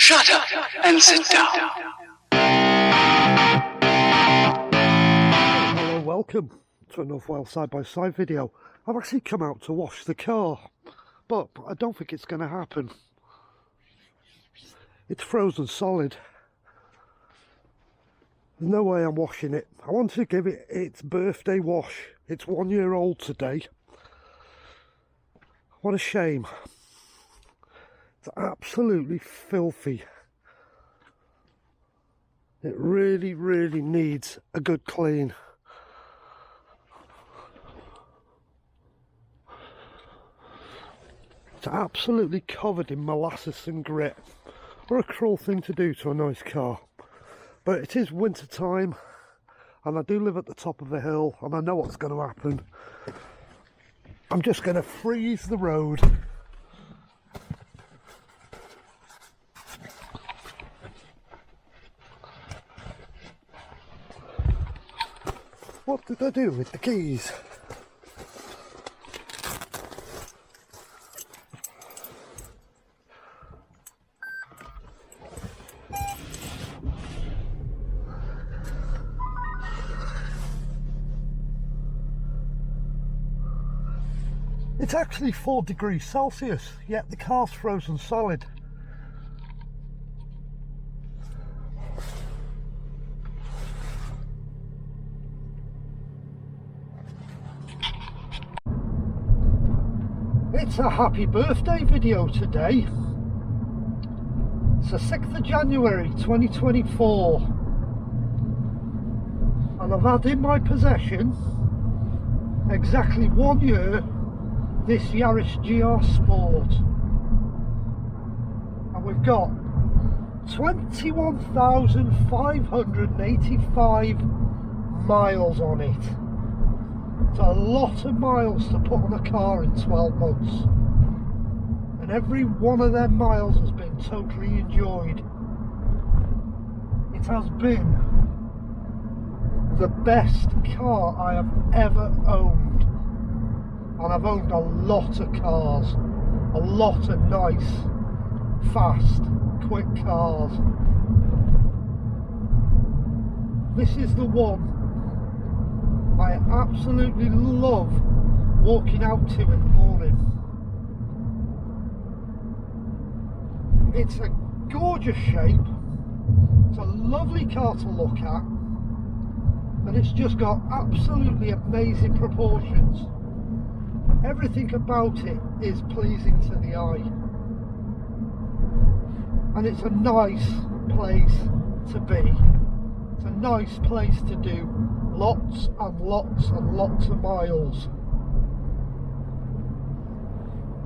Shut up and sit down. Hello, welcome to another well side-by-side video. I've actually come out to wash the car, but I don't think it's going to happen. It's frozen solid. There's no way I'm washing it. I want to give it its birthday wash. It's 1 year old today. What a shame. It's absolutely filthy. It really, really needs a good clean. It's absolutely covered in molasses and grit. What a cruel thing to do to a nice car. But it is winter time, and I do live at the top of a hill, and I know what's going to happen. I'm just going to freeze the road. What did I do with the keys? It's actually 4 degrees Celsius, yet the car's frozen solid. It's a happy birthday video today. It's the 6th of January 2024, and I've had in my possession exactly 1 year this Yaris GR Sport, and we've got 21,585 miles on it. It's a lot of miles to put on a car in 12 months, and every one of them miles has been totally enjoyed. It has been the best car I have ever owned. And I've owned a lot of cars, a lot of nice, fast, quick cars. This is the one I absolutely love walking out to in the morning. It's a gorgeous shape, it's a lovely car to look at, and it's just got absolutely amazing proportions. Everything about it is pleasing to the eye, and it's a nice place to be. It's a nice place to do lots and lots and lots of miles,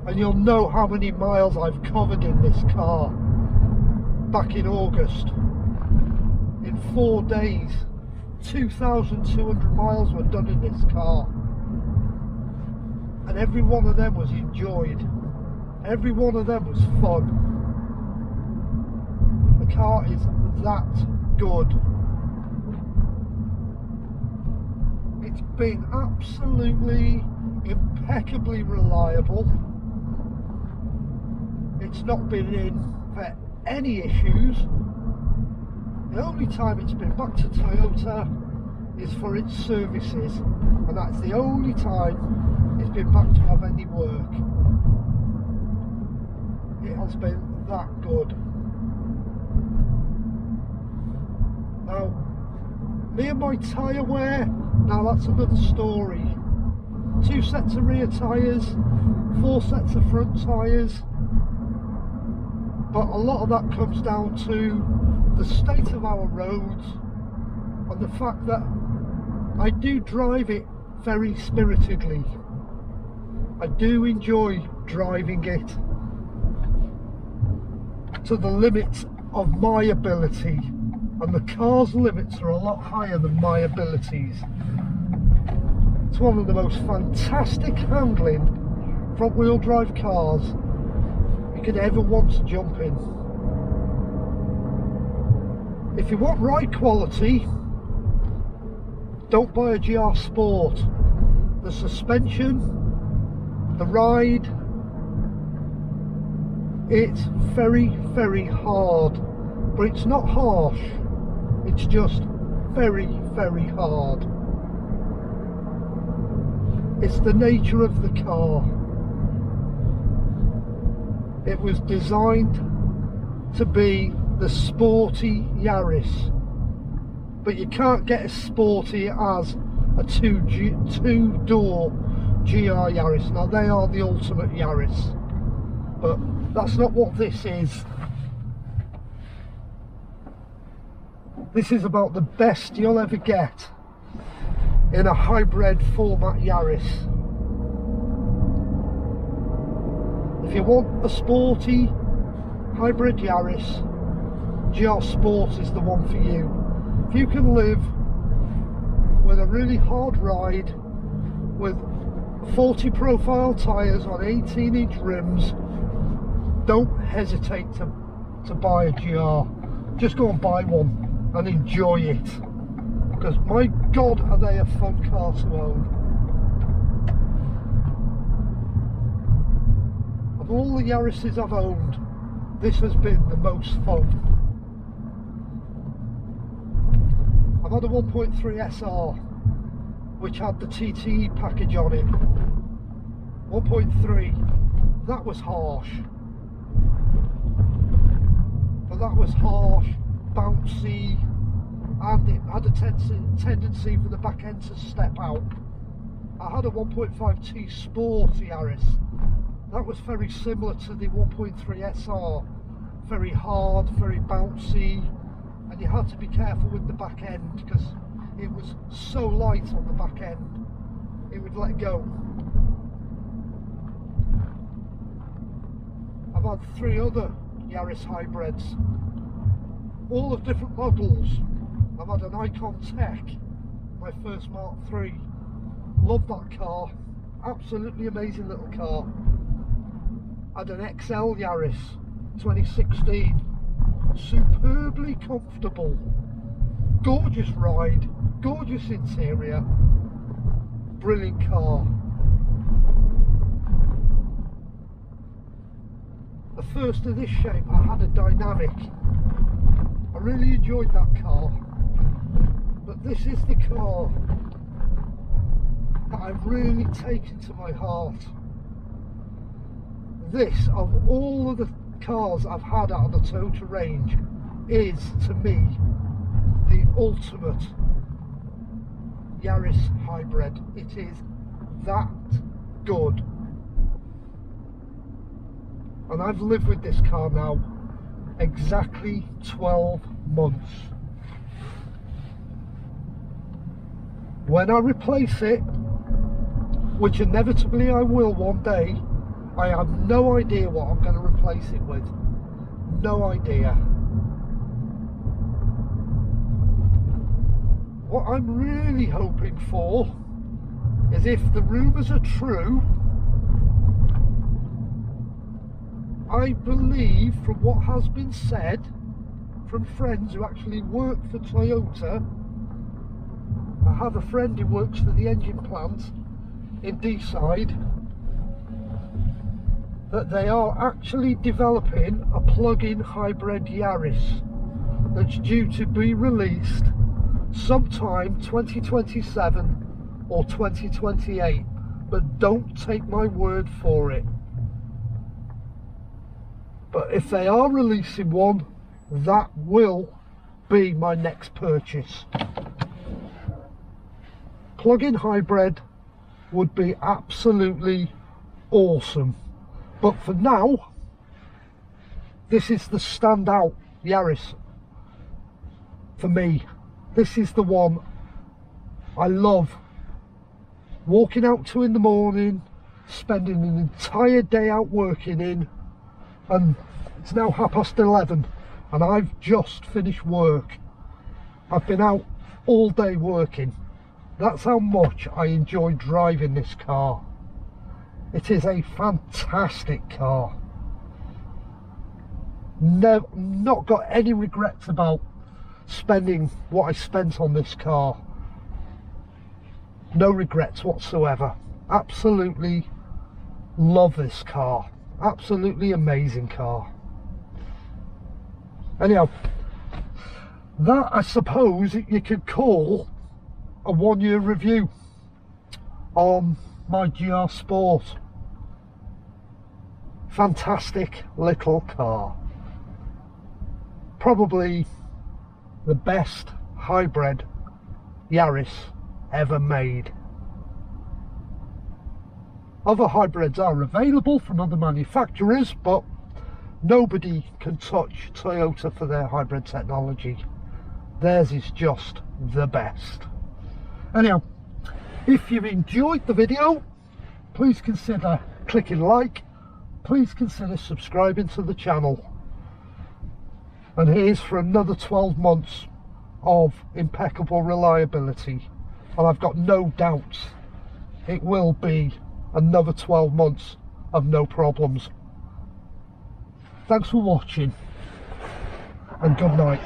and you'll know how many miles I've covered in this car. Back in August, in 4 days, 2,200 miles were done in this car. And every one of them was enjoyed. Every one of them was fun. The car is that good. It's been absolutely impeccably reliable. It's not been in for any issues. The only time it's been back to Toyota is for its services, and that's the only time it's been back to have any work. It has been that good. Now, me and my tyre wear, now that's another story. 2 sets of rear tyres, 4 sets of front tyres, but a lot of that comes down to the state of our roads and the fact that I do drive it very spiritedly. I do enjoy driving it to the limits of my ability, and the car's limits are a lot higher than my abilities. It's one of the most fantastic handling front wheel drive cars you could ever want to jump in. If you want ride quality, don't buy a GR Sport. The suspension, the ride, It's very, very hard, but it's not harsh. It's just very, very hard. It's the nature of the car. It was designed to be the sporty Yaris, but you can't get as sporty as a two-door GR Yaris. Now they are the ultimate Yaris, but that's not what this is. This is about the best you'll ever get in a hybrid format Yaris. If you want a sporty hybrid Yaris, GR Sport is the one for you. If you can live with a really hard ride with 40 profile tyres on 18-inch rims, don't hesitate to buy a GR. Just go and buy one and enjoy it, because my god are they a fun car to own. Of all the Yarises I've owned, this has been the most fun. I've had a 1.3 SR which had the TTE package on it. 1.3, that was harsh. But that was harsh, bouncy, and it had a tendency for the back end to step out. I had a 1.5T Sport Yaris. That was very similar to the 1.3 SR. Very hard, very bouncy, and you had to be careful with the back end because it was so light on the back end, it would let go. I've had 3 other Yaris hybrids, all of different models. I've had an Icon Tech, my first Mark III. Love that car, absolutely amazing little car. Had an XL Yaris 2016, superbly comfortable, gorgeous ride, gorgeous interior, brilliant car. The first of this shape, I had a Dynamic. I really enjoyed that car, but this is the car that I've really taken to my heart. This, of all of the cars I've had out of the Toyota range, is to me the ultimate Yaris hybrid. It is that good, and I've lived with this car now exactly 12 months. When I replace it, which inevitably I will one day, I have no idea what I'm going to replace it with. No idea. What I'm really hoping for is, if the rumours are true, I believe from what has been said from friends who actually work for Toyota. I have a friend who works for the engine plant in Deeside, that they are actually developing a plug-in hybrid Yaris that's due to be released sometime 2027 or 2028, but don't take my word for it. But if they are releasing one, that will be my next purchase. Plug-in hybrid would be absolutely awesome. But for now, this is the standout Yaris for me. This is the one I love walking out to in the morning, spending an entire day out working in, and it's now 11:30 and I've just finished work. I've been out all day working. That's how much I enjoy driving this car. It is a fantastic car. Not got any regrets about spending what I spent on this car. No regrets whatsoever. Absolutely love this car. Absolutely amazing car. Anyhow, that I suppose you could call a 1 year review on my GR Sport. Fantastic little car. Probably the best hybrid Yaris ever made. Other hybrids are available from other manufacturers, but nobody can touch Toyota for their hybrid technology. Theirs is just the best. Anyhow, if you've enjoyed the video, please consider clicking like, please consider subscribing to the channel. And here's for another 12 months of impeccable reliability, and I've got no doubts it will be another 12 months of no problems. Thanks for watching, and good night.